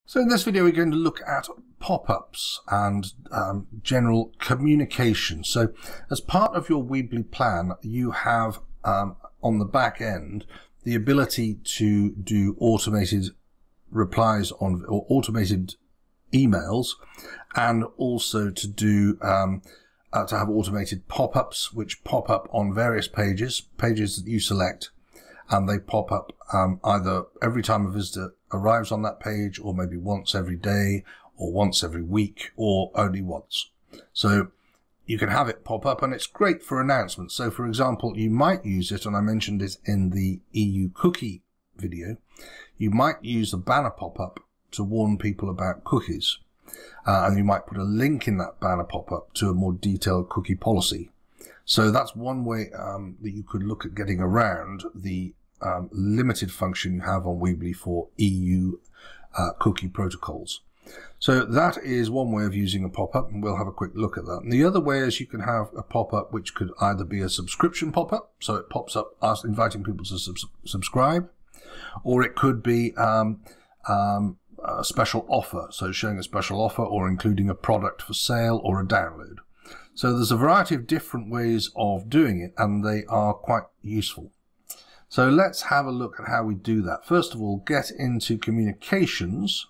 So in this video we're going to look at pop-ups and general communication. So as part of your Weebly plan you have on the back end the ability to do automated replies on or automated emails, and also to do to have automated pop-ups which pop up on various pages that you select, and they pop up either every time a visitor arrives on that page, or maybe once every day, or once every week, or only once. So you can have it pop up, and it's great for announcements. So for example, you might use it, and I mentioned it in the EU cookie video, you might use a banner pop-up to warn people about cookies. And you might put a link in that banner pop-up to a more detailed cookie policy. So that's one way that you could look at getting around the limited function you have on Weebly for EU cookie protocols. So that is one way of using a pop-up, and we'll have a quick look at that. And the other way is you can have a pop-up which could either be a subscription pop-up, so it pops up inviting people to subscribe, or it could be a special offer, so showing a special offer or including a product for sale or a download. So there's a variety of different ways of doing it, and they are quite useful. So let's have a look at how we do that. First of all, get into communications,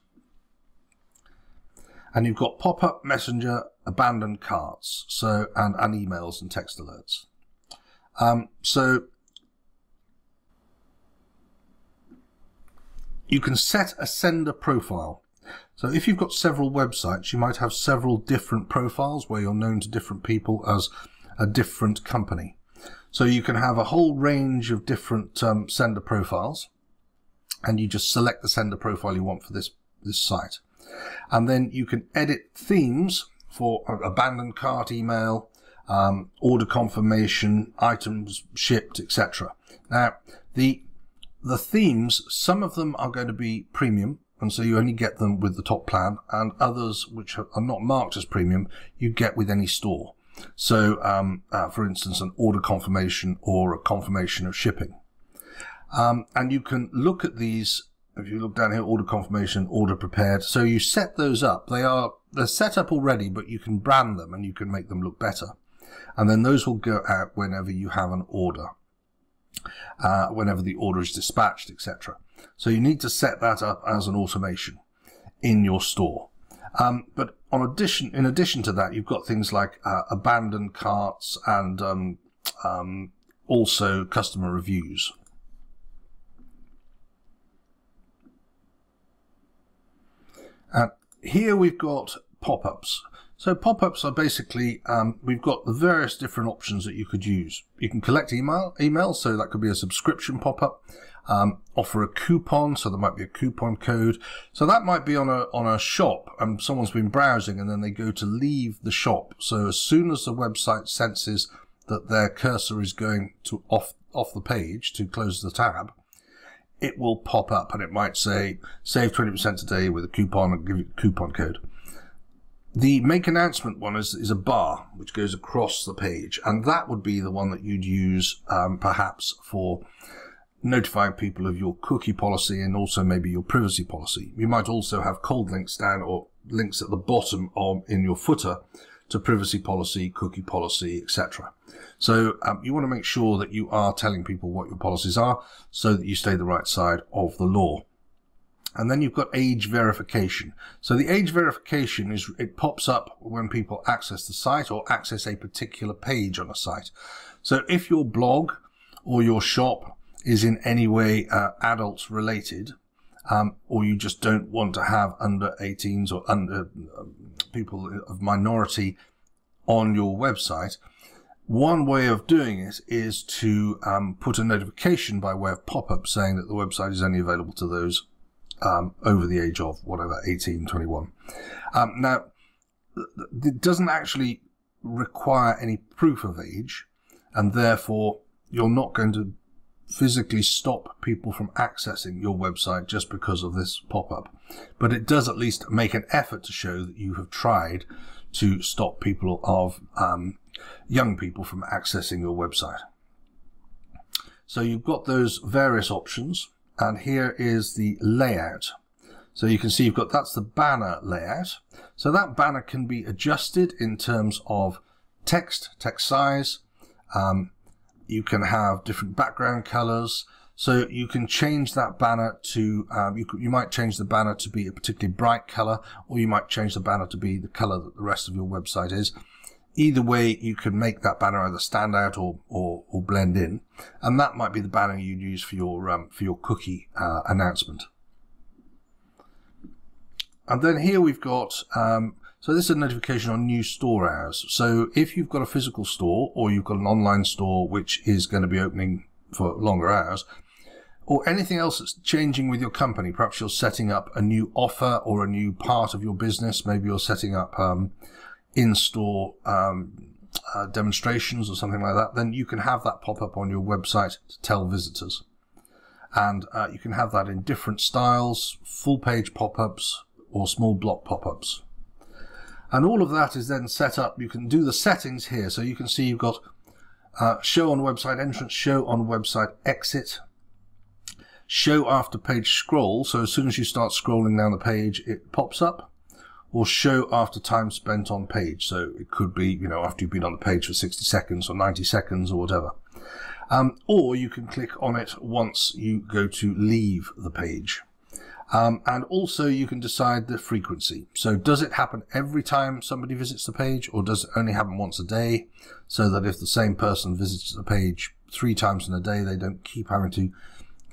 and you've got pop-up, messenger, abandoned carts, so and emails and text alerts. So you can set a sender profile. So if you've got several websites, you might have several different profiles where you're known to different people as a different company. So you can have a whole range of different sender profiles, and you just select the sender profile you want for this site. And then you can edit themes for abandoned cart email, order confirmation, items shipped, etc. Now, the themes, some of them are going to be premium, and so you only get them with the top plan, and others which are not marked as premium you get with any store. So for instance, an order confirmation or a confirmation of shipping. And you can look at these. If you look down here, order confirmation, order prepared, so you set those up. They're set up already, but you can brand them and you can make them look better, and then those will go out whenever you have an order. Whenever the order is dispatched, etc. So you need to set that up as an automation in your store. But in addition to that, you've got things like abandoned carts and also customer reviews. And here we've got pop-ups. So pop-ups are basically, we've got the various different options that you could use. You can collect email, so that could be a subscription pop-up. Offer a coupon, so there might be a coupon code. So that might be on a shop, and someone's been browsing and then they go to leave the shop. So as soon as the website senses that their cursor is going to off the page to close the tab, it will pop up and it might say, save 20% today with a coupon, and give you a coupon code. The make announcement one is a bar which goes across the page, and that would be the one that you'd use perhaps for notifying people of your cookie policy and also maybe your privacy policy. You might also have cold links down, or links at the bottom in your footer to privacy policy, cookie policy, etc. So you want to make sure that you are telling people what your policies are so that you stay the right side of the law. And then you've got age verification. So the age verification it pops up when people access the site or access a particular page on a site. So if your blog or your shop is in any way adults related, or you just don't want to have under 18s or under people of minority on your website, one way of doing it is to put a notification by way of pop-up saying that the website is only available to those over the age of whatever, 18, 21. Now, it doesn't actually require any proof of age, and therefore you're not going to physically stop people from accessing your website just because of this pop-up. But it does at least make an effort to show that you have tried to stop people of young people from accessing your website. So you've got those various options, and here is the layout. So you can see you've got, that's the banner layout. So that banner can be adjusted in terms of text size. You can have different background colors. So you can change that banner to, you might change the banner to be a particularly bright color, or you might change the banner to be the color that the rest of your website is. Either way, you can make that banner either stand out or blend in. And that might be the banner you'd use for your cookie announcement. And then here we've got, so this is a notification on new store hours. So if you've got a physical store, or you've got an online store which is going to be opening for longer hours, or anything else that's changing with your company, perhaps you're setting up a new offer or a new part of your business, maybe you're setting up in-store demonstrations or something like that, then you can have that pop up on your website to tell visitors. And you can have that in different styles, full page pop-ups or small block pop-ups. And all of that is then set up. You can do the settings here. So you can see you've got show on website entrance, show on website exit, show after page scroll. So as soon as you start scrolling down the page, it pops up. Or show after time spent on page. So it could be, you know, after you've been on the page for 60 seconds or 90 seconds or whatever. Or you can click on it once you go to leave the page. And also you can decide the frequency. So does it happen every time somebody visits the page, or does it only happen once a day? So that if the same person visits the page 3 times in a day, they don't keep having to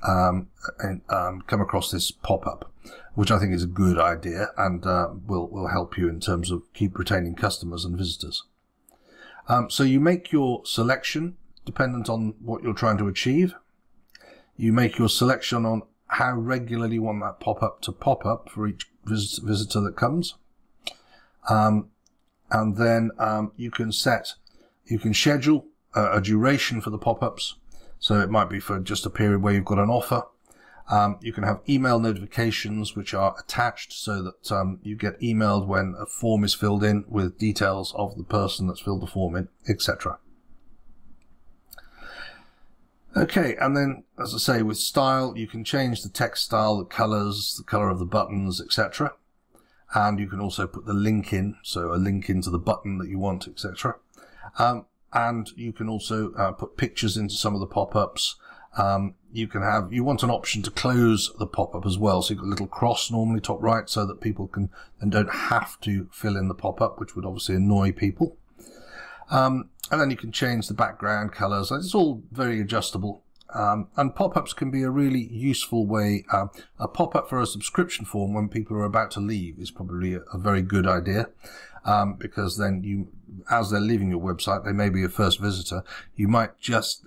come across this pop-up, which I think is a good idea, and will help you in terms of keep retaining customers and visitors. So you make your selection dependent on what you're trying to achieve. You make your selection on how regularly you want that pop-up to pop up for each visitor that comes. And then you can schedule a duration for the pop-ups. So it might be for just a period where you've got an offer. You can have email notifications which are attached so that you get emailed when a form is filled in with details of the person that's filled the form in, etc. Okay, and then, as I say, with style, you can change the text style, the colors, the color of the buttons, etc. And you can also put the link in, so a link into the button that you want, etc. And you can also put pictures into some of the pop-ups. You want an option to close the pop-up as well. So you've got a little cross normally top right so that people can and don't have to fill in the pop-up, which would obviously annoy people. And then you can change the background colors. It's all very adjustable. And pop-ups can be a really useful way. A pop-up for a subscription form when people are about to leave is probably a very good idea. Because then as they're leaving your website, they may be your first visitor, you might just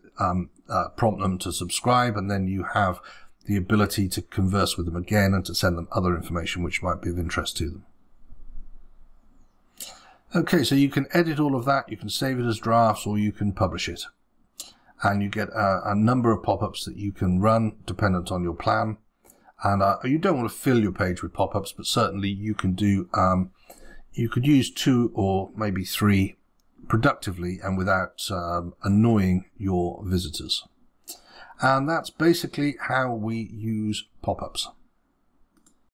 prompt them to subscribe, and then you have the ability to converse with them again and to send them other information which might be of interest to them. Okay, so you can edit all of that, you can save it as drafts, or you can publish it. And you get a number of pop-ups that you can run dependent on your plan. And you don't want to fill your page with pop-ups, but certainly you can do you could use 2 or maybe 3 productively and without annoying your visitors. And that's basically how we use pop-ups.